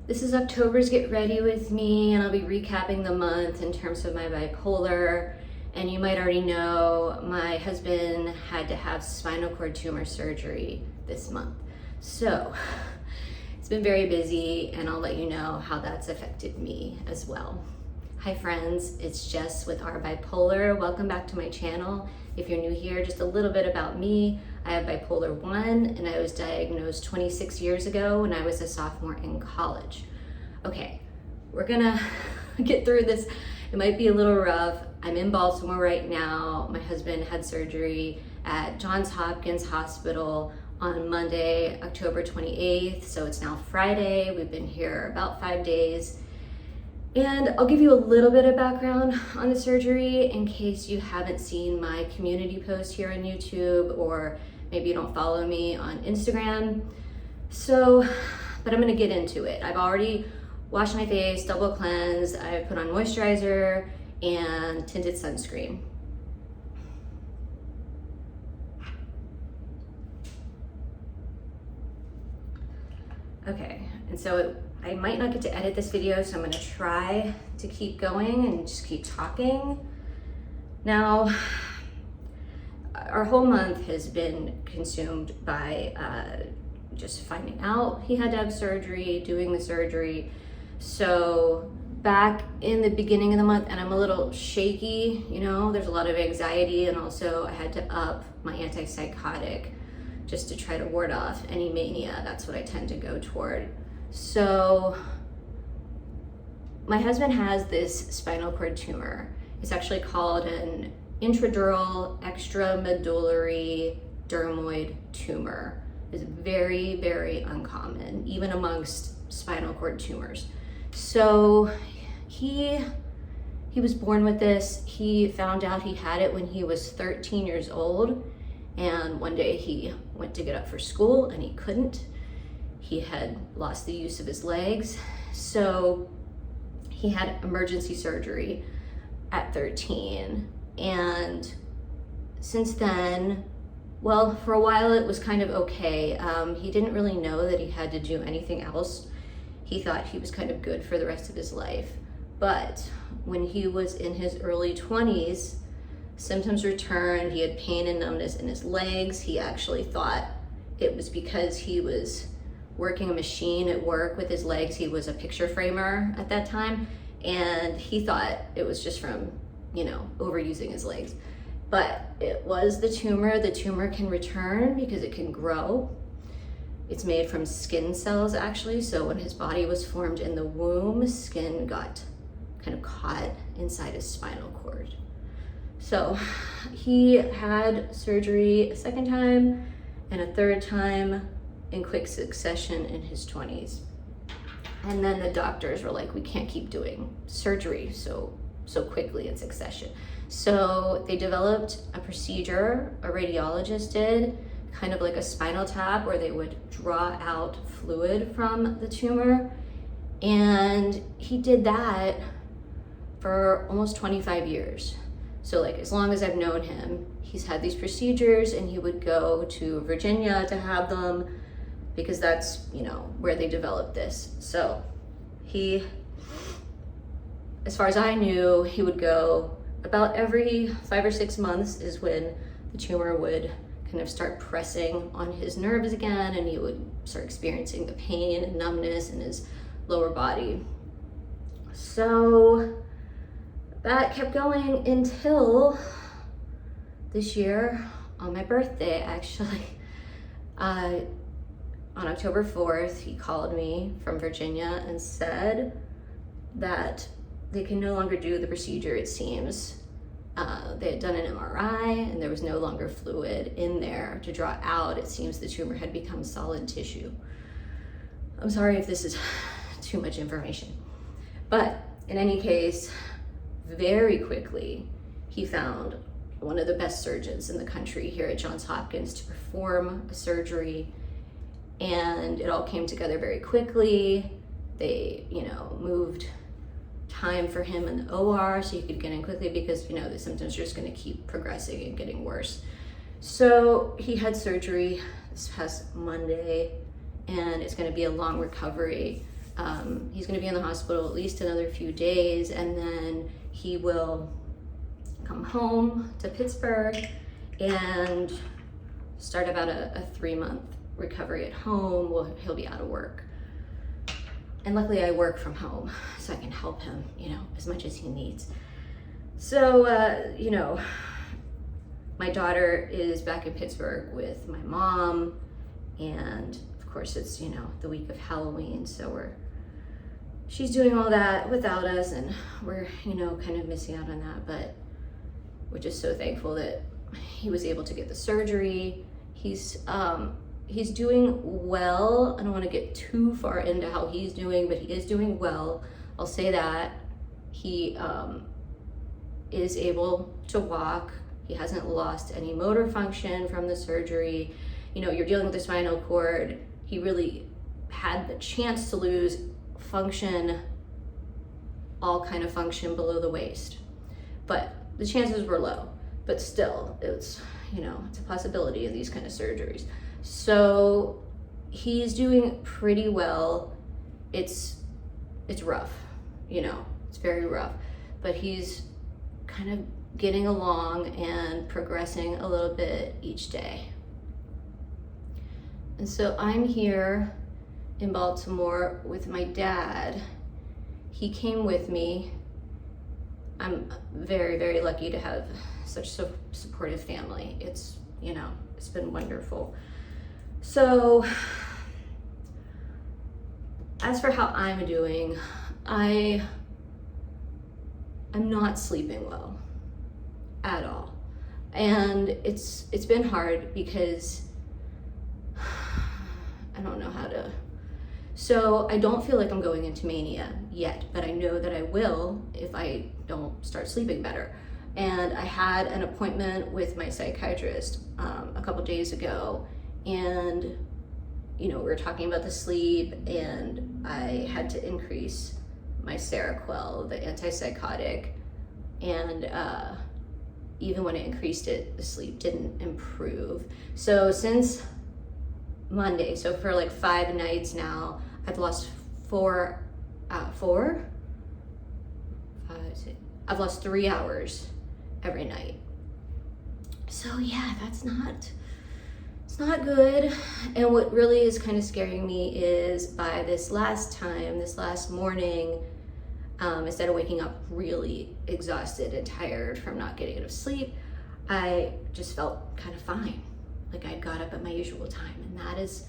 This is October's Get Ready With Me, and I'll be recapping the month in terms of my bipolar. And you might already know my husband had to have spinal cord tumor surgery this month. So it's been very busy, and I'll let you know how that's affected me as well. Hi friends, it's Jess with Our Bipolar. Welcome back to my channel. If you're new here, just a little bit about me. I have bipolar 1, and I was diagnosed 26 years ago when I was a sophomore in college. Okay, we're gonna get through this. It might be a little rough. I'm in Baltimore right now. My husband had surgery at Johns Hopkins Hospital on Monday, October 28th. So it's now Friday. We've been here about 5 days. And I'll give you a little bit of background on the surgery in case you haven't seen my community post here on YouTube, or maybe you don't follow me on Instagram. But I'm gonna get into it. I've already washed my face, double cleansed, I've put on moisturizer and tinted sunscreen. Okay, and so I might not get to edit this video, so I'm gonna try to keep going and just keep talking. Now, our whole month has been consumed by just finding out he had to have surgery, doing the surgery. So back in the beginning of the month, and I'm a little shaky, you know, there's a lot of anxiety, and also I had to up my antipsychotic just to try to ward off any mania. That's what I tend to go toward. So my husband has this spinal cord tumor. It's actually called an intradural extramedullary dermoid tumor. It's very, very uncommon, even amongst spinal cord tumors. So he was born with this. He found out he had it when he was 13 years old. And one day he went to get up for school and he couldn't. He had lost the use of his legs. So he had emergency surgery at 13. And since then, well, for a while it was kind of okay. He didn't really know that he had to do anything else. He thought he was kind of good for the rest of his life. But when he was in his early 20s, symptoms returned. He had pain and numbness in his legs. He actually thought it was because he was working a machine at work with his legs. He was a picture framer at that time, and he thought it was just from, you know, overusing his legs. But it was the tumor. The tumor can return because it can grow. It's made from skin cells, actually. So when his body was formed in the womb, skin got kind of caught inside his spinal cord. So he had surgery a second time and a third time in quick succession in his 20s. And then the doctors were like, we can't keep doing surgery so quickly in succession. So they developed a procedure, a radiologist did, kind of like a spinal tap, where they would draw out fluid from the tumor. And he did that for almost 25 years. So like as long as I've known him, he's had these procedures, and he would go to Virginia to have them because that's, you know, where they developed this. So he, as far as I knew, he would go about every 5 or 6 months is when the tumor would kind of start pressing on his nerves again, and he would start experiencing the pain and numbness in his lower body. So that kept going until this year on my birthday, actually. On October 4th, he called me from Virginia and said that they can no longer do the procedure, it seems. They had done an MRI and there was no longer fluid in there to draw out. It seems the tumor had become solid tissue. I'm sorry if this is too much information. But in any case, very quickly, he found one of the best surgeons in the country here at Johns Hopkins to perform a surgery. And it all came together very quickly. They, you know, moved time for him in the OR so he could get in quickly because, you know, the symptoms are just going to keep progressing and getting worse. So he had surgery this past Monday, and it's going to be a long recovery. he's going to be in the hospital at least another few days, and then he will come home to Pittsburgh and start about a 3-month recovery at home. Well, he'll be out of work. And luckily I work from home, so I can help him, you know, as much as he needs. So, you know, my daughter is back in Pittsburgh with my mom, and of course it's, you know, the week of Halloween, so she's doing all that without us, and we're, you know, kind of missing out on that, but we're just so thankful that he was able to get the surgery. He's doing well. I don't want to get too far into how he's doing, but he is doing well. I'll say that. He is able to walk. He hasn't lost any motor function from the surgery. You know, you're dealing with the spinal cord. He really had the chance to lose function, all kind of function below the waist. But the chances were low, but still, it's, you know, it's a possibility of these kind of surgeries. So he's doing pretty well. It's rough, you know, it's very rough, but he's kind of getting along and progressing a little bit each day. And so I'm here in Baltimore with my dad. He came with me. I'm very, very lucky to have such a supportive family. It's, you know, it's been wonderful. So as for how I'm doing, I'm not sleeping well at all. And it's been hard because I don't know how to. So I don't feel like I'm going into mania yet, but I know that I will if I don't start sleeping better. And I had an appointment with my psychiatrist a couple days ago, and you know, we were talking about the sleep, and I had to increase my Seroquel, the antipsychotic, and even when I increased it, the sleep didn't improve. So since Monday, so for like 5 nights now, I've lost I've lost 3 hours every night. So yeah, it's not good. And what really is kind of scaring me is by this last morning, instead of waking up really exhausted and tired from not getting enough sleep, I just felt kind of fine. Like I got up at my usual time, and that is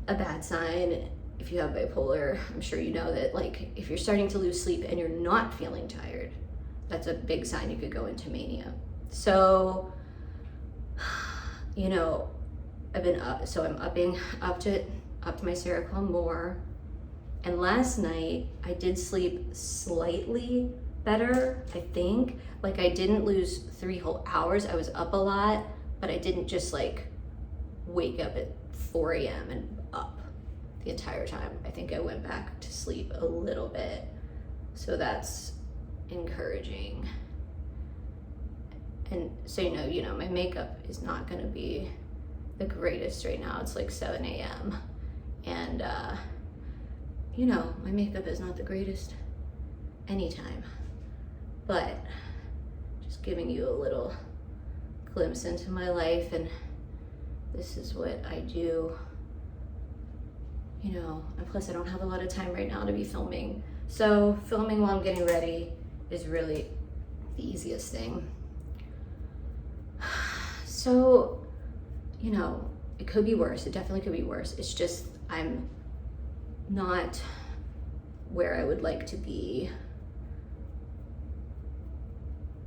a bad sign. If you have bipolar, I'm sure you know that, like, if you're starting to lose sleep and you're not feeling tired, that's a big sign you could go into mania. So, you know, I've been up, so I'm upping up to my Seroquel more. And last night I did sleep slightly better, I think. Like I didn't lose 3 whole hours. I was up a lot, but I didn't just like wake up at 4 a.m. and up the entire time. I think I went back to sleep a little bit. So that's encouraging. And so, you know, my makeup is not gonna be the greatest right now. It's like 7 a.m. And, you know, my makeup is not the greatest anytime. But just giving you a little glimpse into my life, and this is what I do. You know, and plus I don't have a lot of time right now to be filming. So filming while I'm getting ready is really the easiest thing. So, you know, it could be worse. It definitely could be worse. It's just I'm not where I would like to be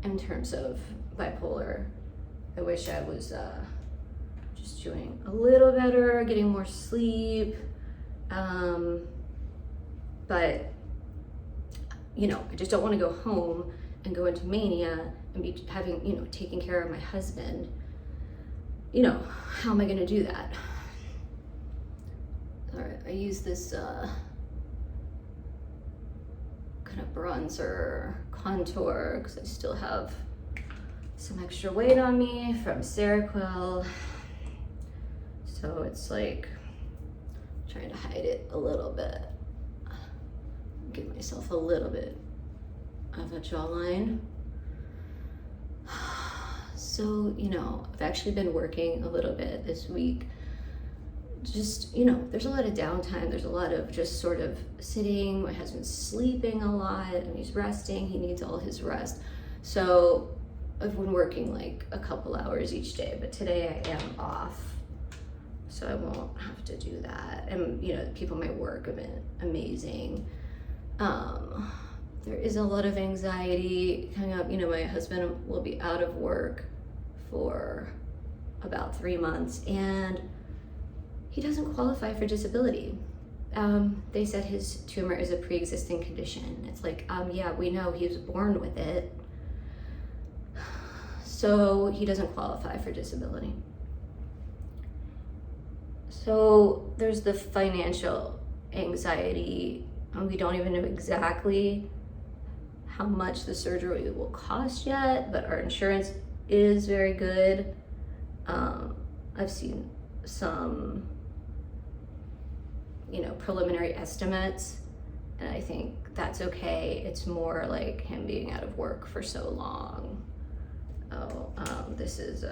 in terms of bipolar. I wish I was just doing a little better, getting more sleep. But, you know, I just don't want to go home and go into mania and be having, you know, taking care of my husband. You know, how am I going to do that? All right, I use this kind of bronzer contour because I still have some extra weight on me from Seroquel. So it's like trying to hide it a little bit. give myself a little bit of a jawline. So, you know, I've actually been working a little bit this week. Just, you know, there's a lot of downtime. There's a lot of just sort of sitting. My husband's sleeping a lot and he's resting. He needs all his rest. So I've been working like a couple hours each day, but today I am off. So I won't have to do that. And, you know, the people at my work have been amazing. There is a lot of anxiety coming up. You know, my husband will be out of work for about 3 months and he doesn't qualify for disability. They said his tumor is a pre-existing condition. It's like, yeah, we know he was born with it. So he doesn't qualify for disability. So there's the financial anxiety. We don't even know exactly how much the surgery will cost yet, but our insurance is very good. I've seen some, you know, preliminary estimates, and I think that's okay. It's more like him being out of work for so long. This is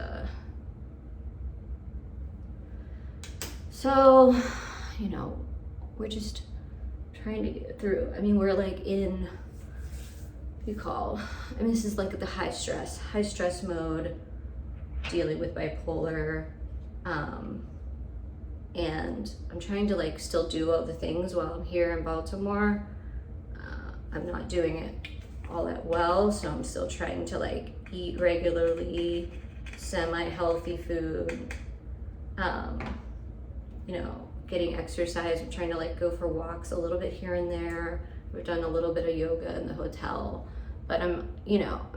so, you know, we're just trying to get through. I mean, we're like in, this is like the high stress mode, dealing with bipolar, and I'm trying to like still do all the things while I'm here in Baltimore. I'm not doing it all that well, so I'm still trying to like eat regularly, semi-healthy food, you know, getting exercise. I'm trying to like go for walks a little bit here and there. We've done a little bit of yoga in the hotel, but I'm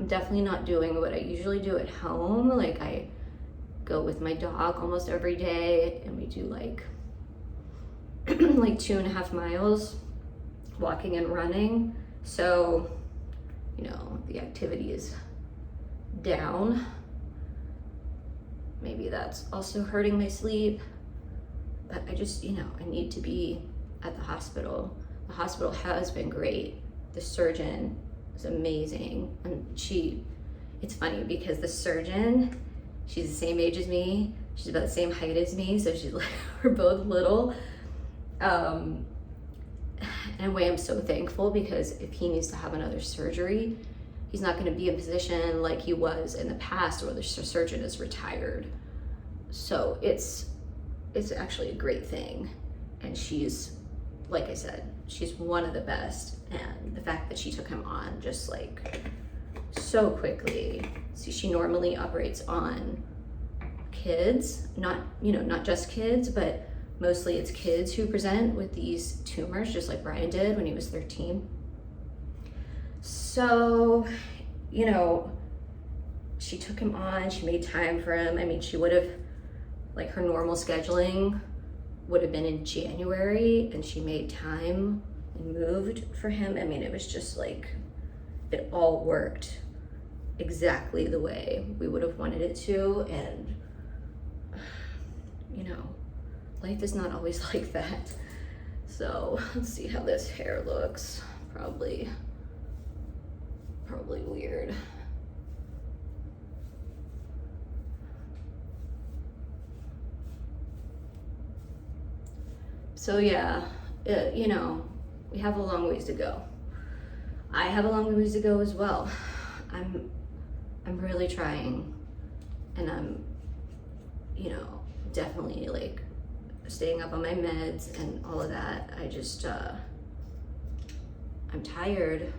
definitely not doing what I usually do at home. Like I go with my dog almost every day and we do like like 2.5 miles walking and running. So, you know, the activity is down. Maybe that's also hurting my sleep, but I just, you know, I need to be at the hospital. The hospital has been great. The surgeon is amazing. And it's funny because the surgeon, she's the same age as me. She's about the same height as me. So she's like, we're both little. In a way, I'm so thankful because if he needs to have another surgery, he's not going to be in a position like he was in the past where the surgeon is retired. So it's actually a great thing. And she's, like I said, she's one of the best. And the fact that she took him on just like so quickly. See, she normally operates on kids, not just kids, but mostly it's kids who present with these tumors, just like Bryan did when he was 13. So, you know, she took him on, she made time for him. I mean, she would have, like her normal scheduling would have been in January, and she made time and moved for him. I mean, it was just like, it all worked exactly the way we would have wanted it to. And, you know, life is not always like that. So let's see how this hair looks. Probably weird. So yeah, you know, we have a long ways to go. I have a long ways to go as well. I'm really trying, and I'm, you know, definitely like staying up on my meds and all of that. I just, I'm tired.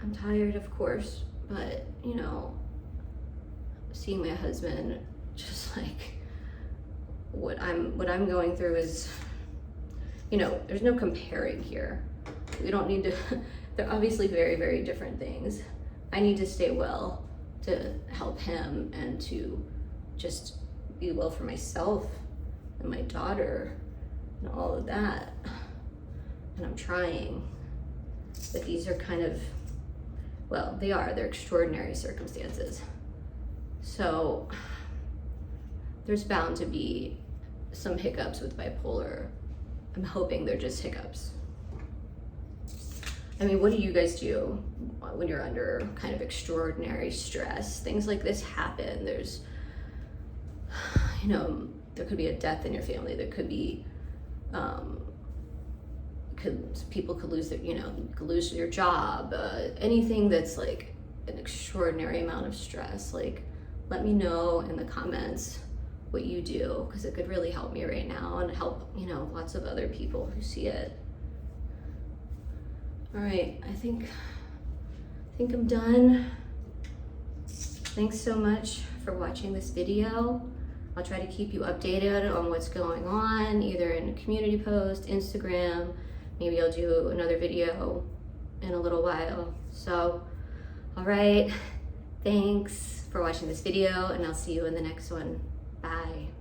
I'm tired, of course, but you know, seeing my husband, just like what I'm going through is, you know, there's no comparing here. We don't need to, they're obviously very, very different things. I need to stay well to help him and to just be well for myself and my daughter and all of that. And I'm trying, but these are kind of, well, they're extraordinary circumstances. So there's bound to be some hiccups with bipolar. I'm hoping they're just hiccups. I mean, what do you guys do when you're under kind of extraordinary stress? Things like this happen. There's, you know, there could be a death in your family. There could be, people could lose their, you know, could lose your job. Anything that's like an extraordinary amount of stress. Like, let me know in the comments what you do, because it could really help me right now and help, you know, lots of other people who see it. All right, I think I'm done. Thanks so much for watching this video. I'll try to keep you updated on what's going on, either in a community post, Instagram. Maybe I'll do another video in a little while. So, all right, thanks for watching this video, and I'll see you in the next one. Bye.